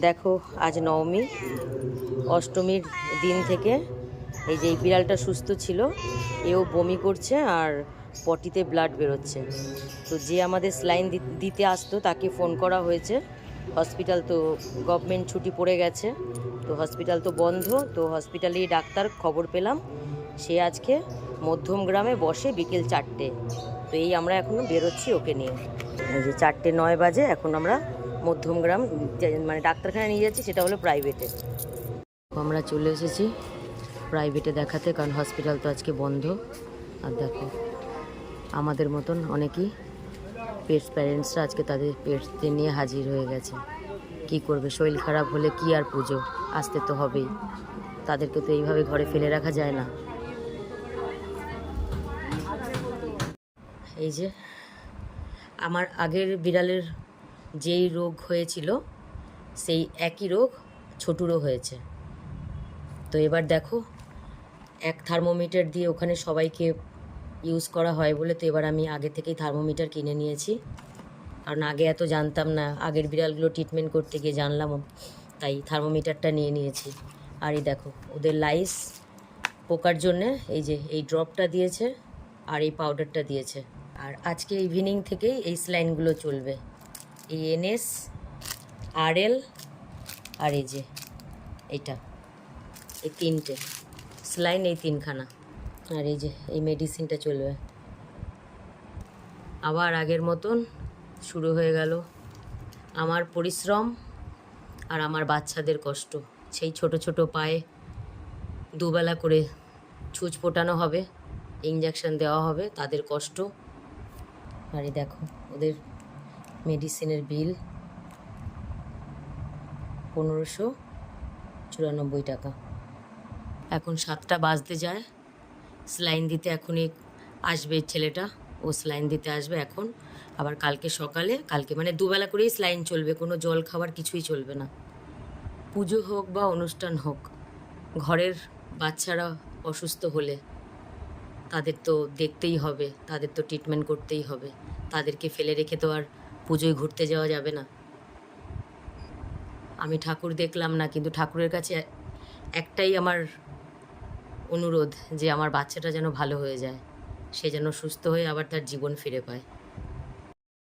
দেখো আজ নবমী, অষ্টমীর দিন থেকে এই যে এই বিড়ালটা সুস্থ ছিল, এও বমি করছে আর পটিতে ব্লাড বেরোচ্ছে। তো যে আমাদের স্যালাইন দিতে আসতো তাকে ফোন করা হয়েছে। হসপিটাল তো গভর্নমেন্ট ছুটি পড়ে গেছে, তো হসপিটাল তো বন্ধ। তো হসপিটালেই ডাক্তার খবর পেলাম সে আজকে মধ্যমগ্রামে বসে বিকেল 4টে। তো এই আমরা এখনও বেরোচ্ছি ওকে নিয়ে। এই যে 4:09 বাজে, এখন আমরা মধ্যমগ্রাম মানে ডাক্তারখানায় নিয়ে যাচ্ছি, সেটা হলো প্রাইভেটে। আমরা চলে এসেছি প্রাইভেটে দেখাতে, কারণ হসপিটাল তো আজকে বন্ধ। আর দেখো আমাদের মতন অনেকেই পেটস প্যারেন্টসরা আজকে তাদের পেটসদের নিয়ে হাজির হয়ে গেছে। কি করবে, শরীর খারাপ হলে কি আর পুজো, আসতে তো হবেই। তাদেরকে তো এইভাবে ঘরে ফেলে রাখা যায় না। এই যে আমার আগের বিড়ালের যেই রোগ হয়েছিল সেই একই রোগ ছোটুরও হয়েছে। তো এবার দেখো এক থার্মোমিটার দিয়ে ওখানে সবাইকে ইউজ করা হয় বলে, তো এবার আমি আগে থেকেই থার্মোমিটার কিনে নিয়েছি, কারণ আগে এত জানতাম না। আগের বিড়ালগুলো ট্রিটমেন্ট করতে গিয়ে জানলাম, তাই থার্মোমিটারটা নিয়ে নিয়েছি। আর এই দেখো ওদের লাইস পোকার জন্যে এই যে এই ড্রপটা দিয়েছে আর এই পাউডারটা দিয়েছে। আর আজকে ইভিনিং থেকেই এই স্যালাইনগুলো চলবে, এই এনএস, আরএল আর এই যে এইটা, এই 3টে স্যালাইন, এই 3খানা। আর এই যে এই মেডিসিনটা চলবে। আবার আগের মতন শুরু হয়ে গেল আমার পরিশ্রম আর আমার বাচ্চাদের কষ্ট। সেই ছোট ছোট পায়ে দুবেলা করে ছুঁচ ফোটানো হবে, ইঞ্জেকশন দেওয়া হবে, তাদের কষ্ট। আর এই দেখো ওদের মেডিসিনের বিল 1594 টাকা। এখন 7টা বাজতে যায়, স্যালাইন দিতে এখনই আসবে ছেলেটা, ও স্যালাইন দিতে আসবে এখন। আবার কালকে সকালে, কালকে মানে দুবেলা করেই স্যালাইন চলবে, কোনো জল খাবার কিছুই চলবে না। পুজো হোক বা অনুষ্ঠান হোক, ঘরের বাচ্চারা অসুস্থ হলে তাদের তো দেখতেই হবে, তাদের তো ট্রিটমেন্ট করতেই হবে। তাদেরকে ফেলে রেখে তো আর পুজোয় ঘুরতে যাওয়া যাবে না। আমি ঠাকুর দেখলাম না, কিন্তু ঠাকুরের কাছে একটাই আমার অনুরোধ যে আমার বাচ্চাটা যেন ভালো হয়ে যায়, সে যেন সুস্থ হয়ে আবার তার জীবন ফিরে পায়।